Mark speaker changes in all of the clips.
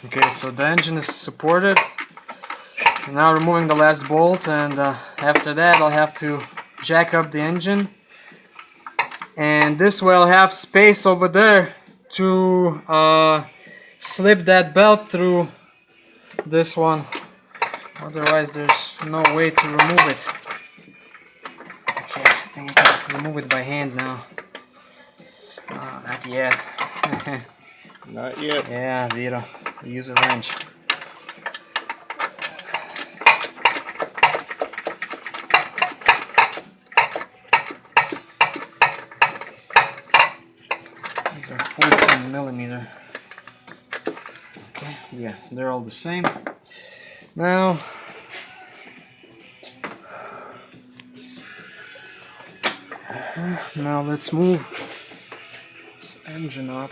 Speaker 1: Okay, so the engine is supported. Now removing the last bolt, and after that I'll have to jack up the engine, and this way I'll have space over there to slip that belt through this one. Otherwise there's no way to remove it. Okay, I think I can remove it by hand now. Not yet.
Speaker 2: Not yet.
Speaker 1: Yeah, Vito, use a wrench. These are 14mm. Okay, yeah, they're all the same. Now, let's move this engine up.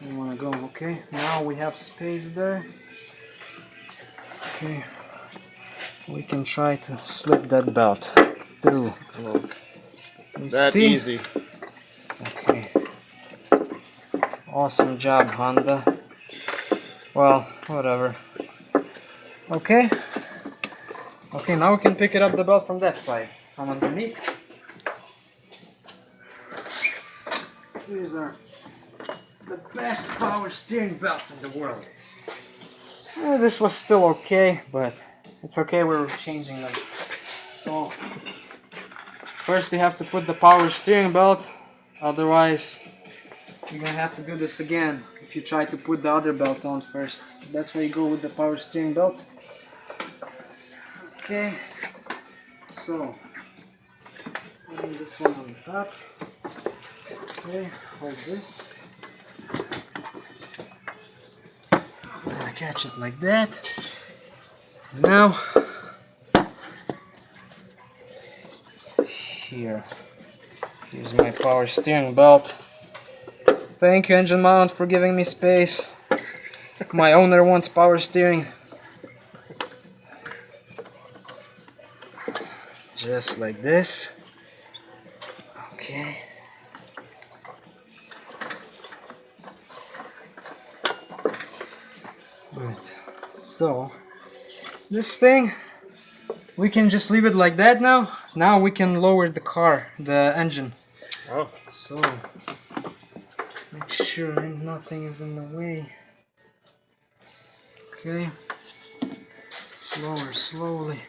Speaker 1: You want to go, okay? Now we have space there. Okay, we can try to slip that belt through.
Speaker 2: That
Speaker 1: see?
Speaker 2: easy.
Speaker 1: Okay. Awesome job, Honda. Well, whatever. Okay. Okay, now we can pick it up the belt from that side, from underneath. These are the best power steering belt in the world. This was still okay, but it's okay, we're changing them. So, first you have to put the power steering belt, otherwise you're gonna have to do this again if you try to put the other belt on first. That's why you go with the power steering belt. Okay, so putting this one on the top. Okay, hold this. I'm gonna catch it like that. Now, here's my power steering belt. Thank you, engine mount, for giving me space. My owner wants power steering. Just like this. Okay. Good. So, this thing, we can just leave it like that now. Now we can lower the engine.
Speaker 2: Oh.
Speaker 1: So, make sure nothing is in the way. Okay. Slowly.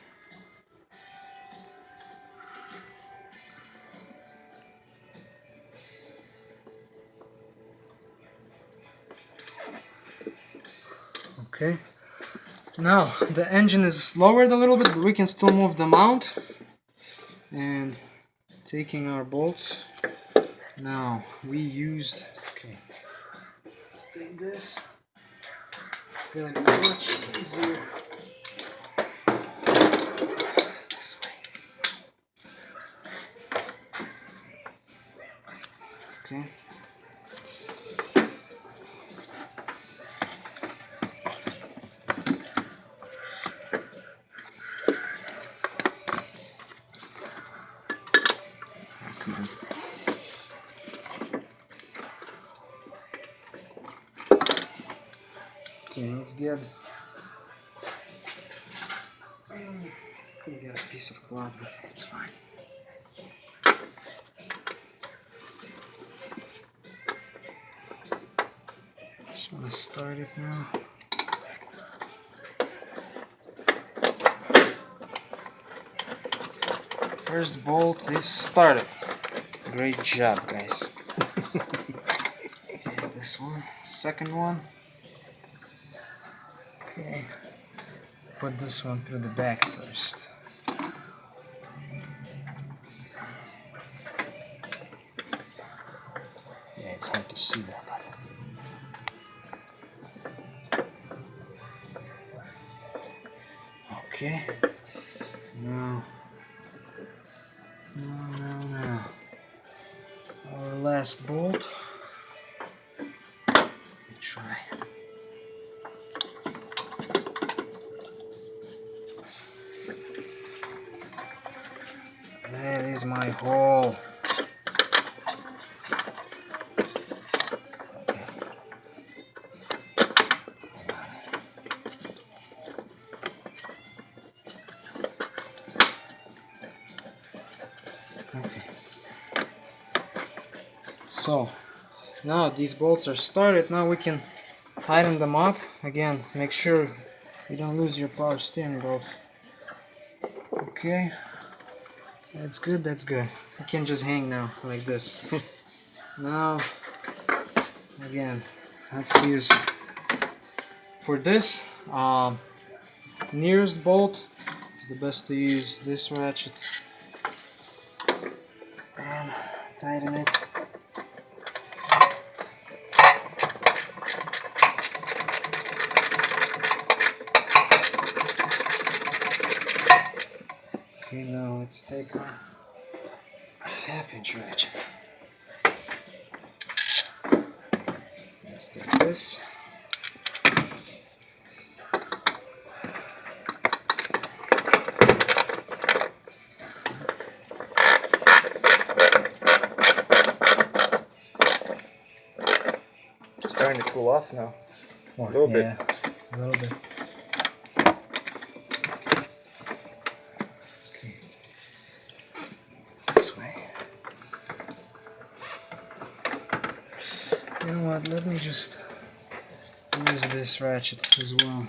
Speaker 1: Okay. Now the engine is lowered a little bit, but we can still move the mount. And taking our bolts. Now we used. Okay. Let's take this. It's gonna be much easier. This way. Okay. Come on. Okay, let's get. Could get a piece of cloth, but it's fine. Just want to start it now. First bolt is started. Great job, guys. Okay, this one, second one. Okay, put this one through the back first. Yeah, it's hard to see that, but okay. Now. Our last bolt. Let me try. That is my hole. Okay. So now these bolts are started. Now we can tighten them up. Again, make sure you don't lose your power steering bolts. Okay, that's good, that's good. You can just hang now like this. Now again, let's use for this nearest bolt. It's the best to use this ratchet and tighten it. Okay, now let's take our 1/2-inch ratchet. Let's take this.
Speaker 2: It's starting to cool off now.
Speaker 1: A
Speaker 2: little bit.
Speaker 1: A little bit. Okay. This way. You know what? Let me just use this ratchet as well.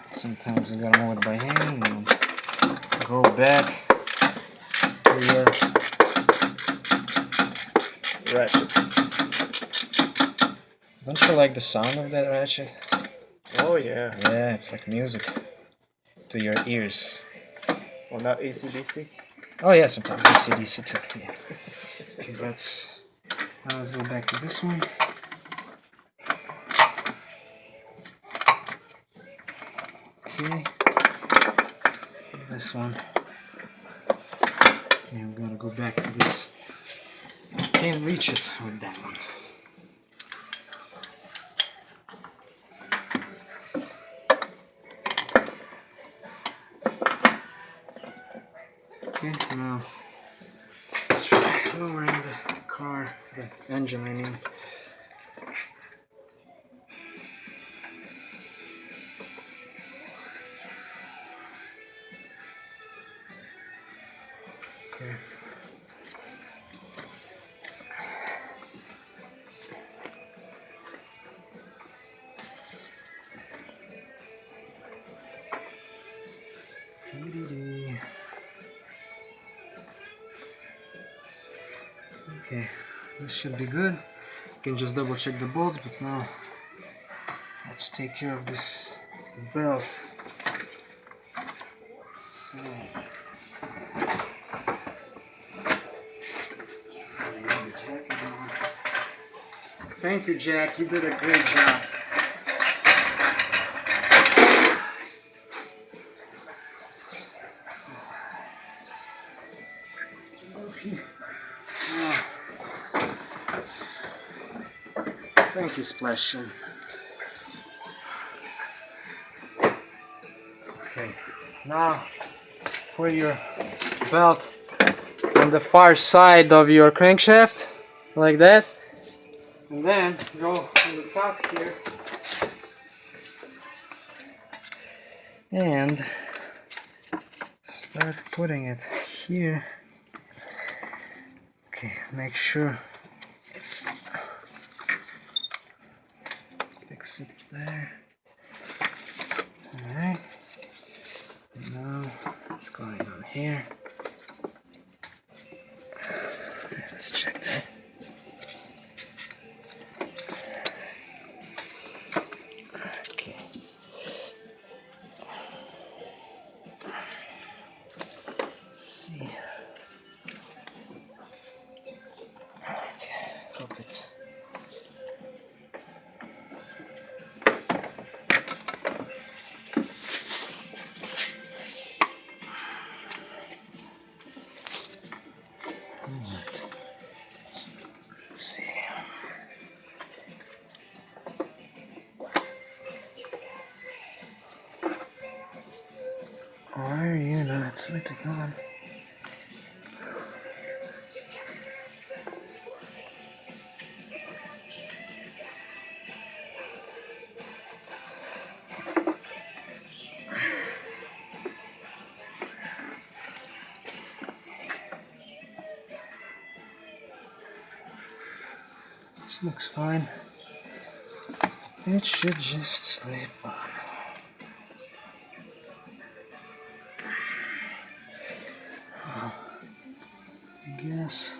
Speaker 1: Sometimes you gotta move it by hand and go back to your
Speaker 2: Ratchet.
Speaker 1: Don't you like the sound of that ratchet?
Speaker 2: Oh yeah.
Speaker 1: Yeah, it's like music to your ears.
Speaker 2: Well, not AC/DC.
Speaker 1: Oh yeah, sometimes AC/DC too. Yeah. Okay, let's go back to this one. Okay, this one. Okay, I'm gonna go back to this. Can't reach it with that one. Okay, now let's try lowering the car, the engine, I mean. Okay. Okay, this should be good. You can just double check the bolts, but now let's take care of this belt. So, thank you, Jack. You did a great job. Okay. Thank you, Splash. Okay, now put your belt on the far side of your crankshaft, like that, and then go on the top here and start putting it here. Okay, make sure it's fix it there. Alright, now what's going on here? Let's check that. Okay. Let's see. Okay, hope it's slip it on. This looks fine. It should just slip on. I guess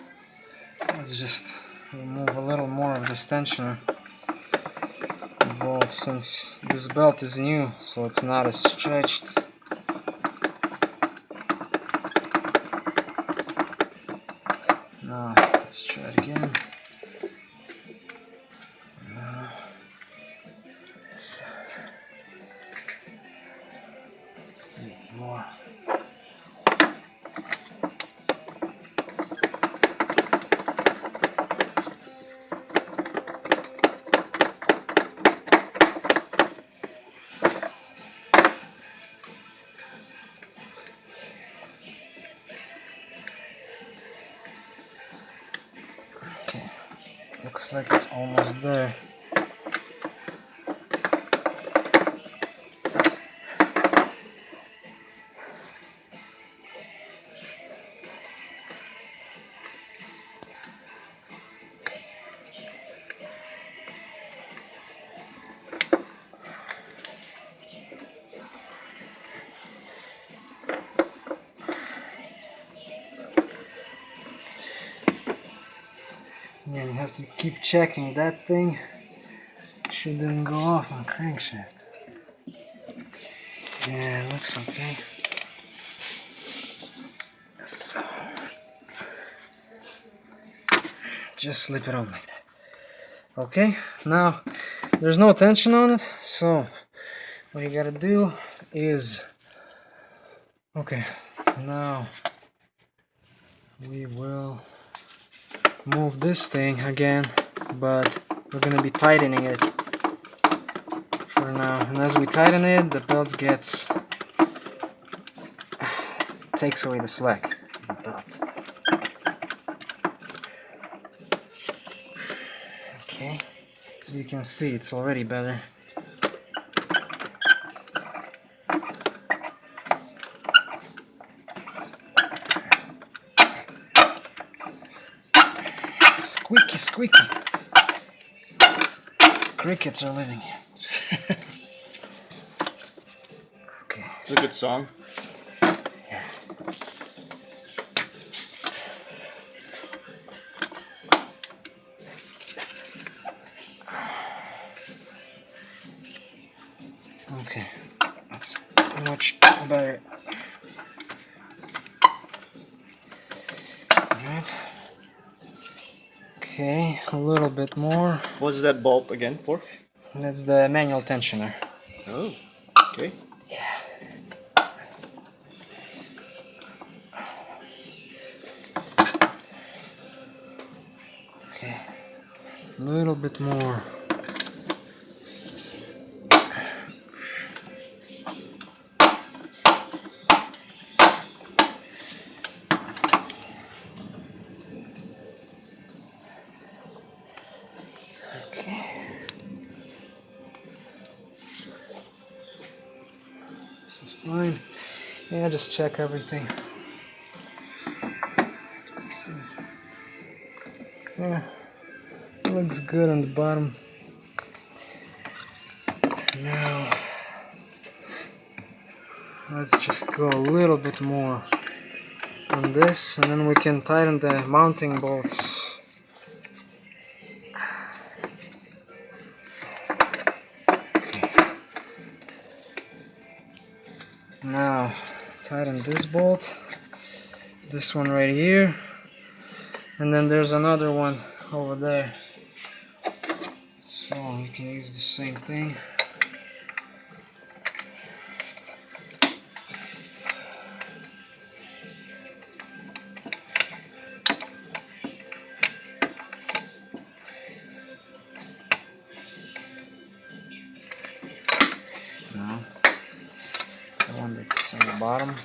Speaker 1: let's just remove a little more of this tensioner bolt, since this belt is new, so it's not as stretched. Now let's try it again. Let's do more. Okay, looks like it's almost there. Yeah, you have to keep checking that thing. Shouldn't go off on crankshaft. Yeah, it looks okay. So just slip it on like that. Okay, now there's no tension on it, so what you gotta do is, okay, now we will move this thing again, but we're gonna be tightening it for now. And as we tighten it, the belt takes away the slack of the belt. Okay, as you can see, it's already better. Squeaky, squeaky. Crickets are living here. Okay.
Speaker 2: It's a good song.
Speaker 1: Yeah. Okay, that's much better. Alright. Okay, a little bit more.
Speaker 2: What's that bolt again for?
Speaker 1: That's the manual tensioner.
Speaker 2: Oh, okay.
Speaker 1: Yeah. Okay, a little bit more. Okay. This is fine. Yeah, just check everything. Let's see. Yeah, looks good on the bottom. Now, let's just go a little bit more on this, and then we can tighten the mounting bolts. Now, tighten this bolt, this one right here, and then there's another one over there. So you can use the same thing. Now, the one that's on the bottom.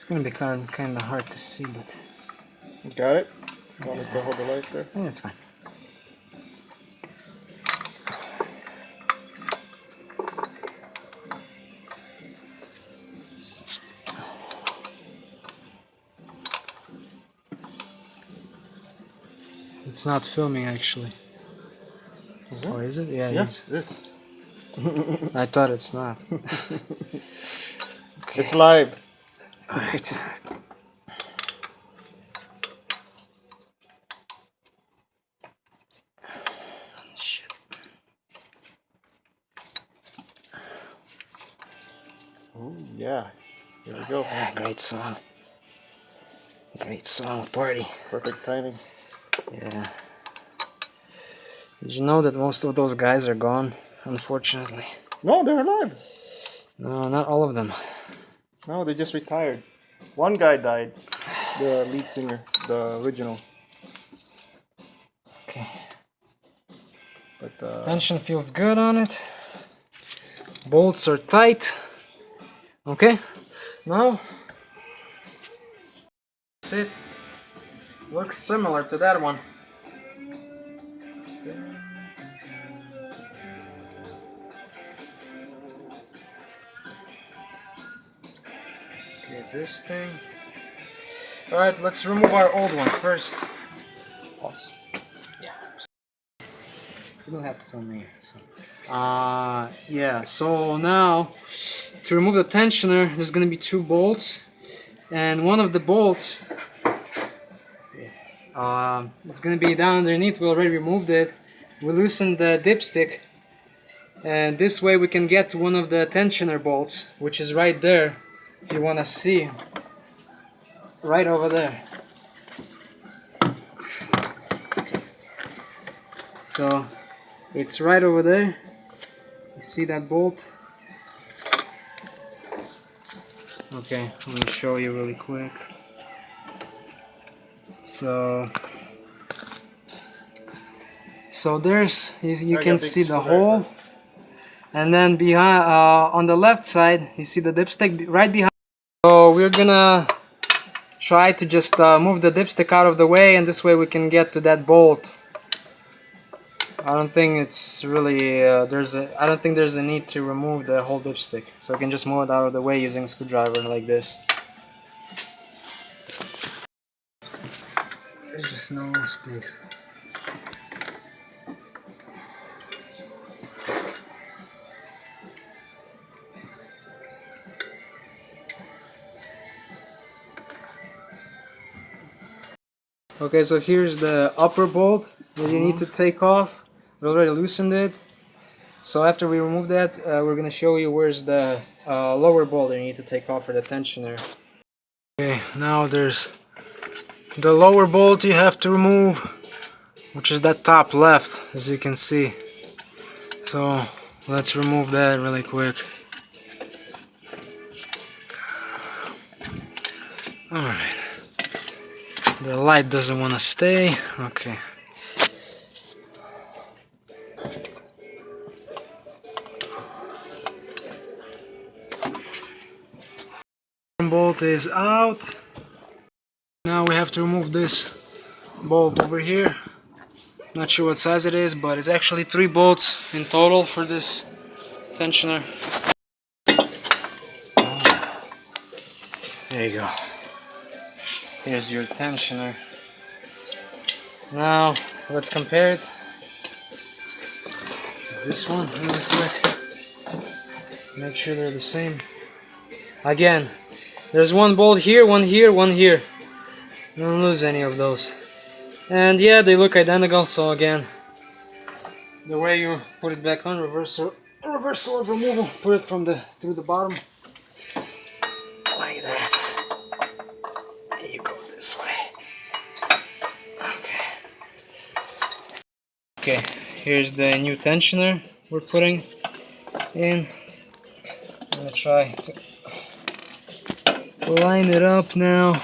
Speaker 1: It's gonna be kind of hard to see, but
Speaker 2: Got it? You want me to hold the light there?
Speaker 1: yeah, it's fine. It's not filming actually.
Speaker 2: Is it?
Speaker 1: Or is it? Yeah, it
Speaker 2: Yes,
Speaker 1: is.
Speaker 2: this.
Speaker 1: I thought it's not.
Speaker 2: It's live.
Speaker 1: Alright. Shit.
Speaker 2: Oh, yeah. Here we go.
Speaker 1: Ah, great song. Great song, party.
Speaker 2: Perfect timing.
Speaker 1: Yeah. Did you know that most of those guys are gone, unfortunately?
Speaker 2: No, they're alive.
Speaker 1: No, not all of them.
Speaker 2: No, they just retired. One guy died. The lead singer, the original.
Speaker 1: Okay.
Speaker 2: But
Speaker 1: Tension feels good on it. Bolts are tight. Okay. Now, that's it. Looks similar to that one. Okay, this thing. Alright, let's remove our old one first.
Speaker 2: pause.
Speaker 1: Yeah. You don't have to tell me. So. Yeah, so now to remove the tensioner, there's gonna be two bolts, and one of the bolts it's gonna be down underneath. We already removed it. We loosened the dipstick, and this way we can get to one of the tensioner bolts, which is right there. If you wanna see, right over there. So it's right over there. You see that bolt? Okay, I'm gonna show you really quick. So there's, you can see the hole, and then behind on the left side you see the dipstick right behind. So we're gonna try to just move the dipstick out of the way, and this way we can get to that bolt. I don't think it's really I don't think there's a need to remove the whole dipstick, so we can just move it out of the way using a screwdriver like this. There's just no space. Okay, so here's the upper bolt that you need to take off. We already loosened it. So after we remove that, we're going to show you where's the lower bolt that you need to take off for the tensioner. Okay, now there's the lower bolt you have to remove, which is that top left, as you can see. So let's remove that really quick. Alright. The light doesn't want to stay. Okay. Bolt is out. Now we have to remove this bolt over here. Not sure what size it is, but it's actually 3 bolts in total for this tensioner. There you go. Here's your tensioner. Now let's compare it to this one really quick. Make sure they're the same. Again, there's one bolt here, one here, one here. Don't lose any of those. And yeah, they look identical, so again, the way you put it back on, reversal of removal, put it from through the bottom. Like that. And you go this way. Okay. Okay, here's the new tensioner we're putting in. I'm gonna try to line it up now.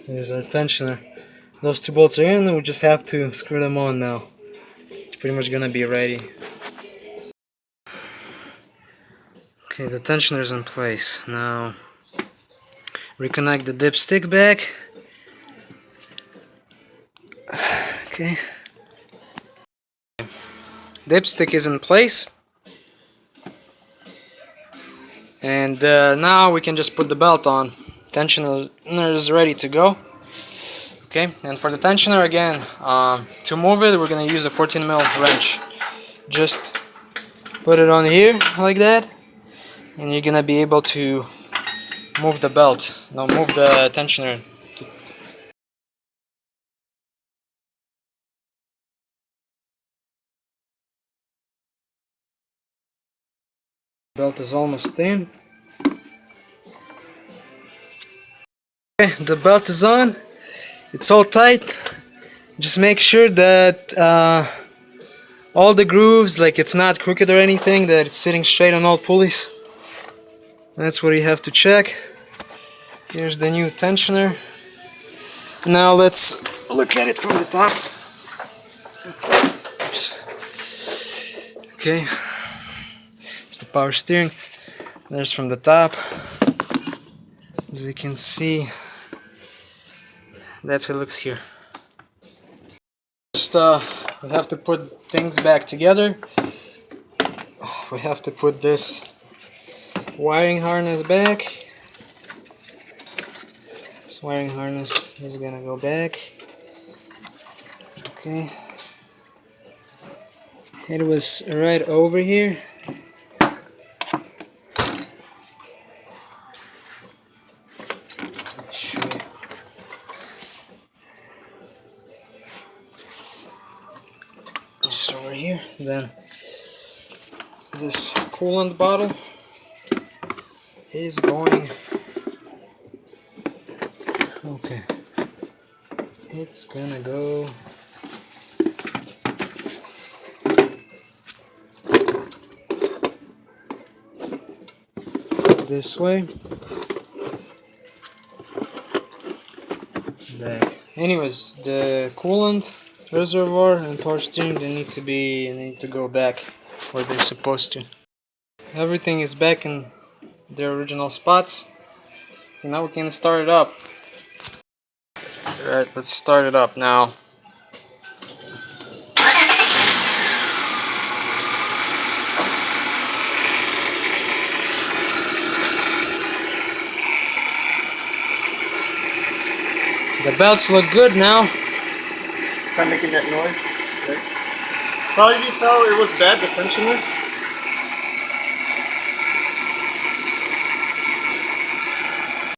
Speaker 1: There's our tensioner. Those 2 bolts are in, and we just have to screw them on now. pretty much gonna be ready. Okay, the tensioner is in place. Now reconnect the dipstick back. Okay. Dipstick is in place. And now we can just put the belt on. Tensioner is ready to go. Okay, and for the tensioner again, to move it, we're gonna use a 14mm wrench. Just put it on here like that, and you're gonna be able to move the belt. No, move the tensioner. Belt is almost in. Okay, the belt is on. It's all tight. Just make sure that all the grooves, like it's not crooked or anything, that it's sitting straight on all pulleys. That's what you have to check. Here's the new tensioner. Now let's look at it from the top. Oops. Okay. It's the power steering. There's from the top. As you can see, that's how it looks here. Just we have to put things back together. We have to put this wiring harness back. This wiring harness is gonna go back. Okay. It was right over here. Just over here. Then this coolant bottle is going. Okay. It's gonna go this way. Back. Anyways, the coolant reservoir and power steering, they need to go back where they're supposed to. Everything is back in their original spots. And now we can start it up. Alright, let's start it up now. The belts look good now.
Speaker 2: It's not making that noise. Right? So how did you tell it was bad, the tensioner?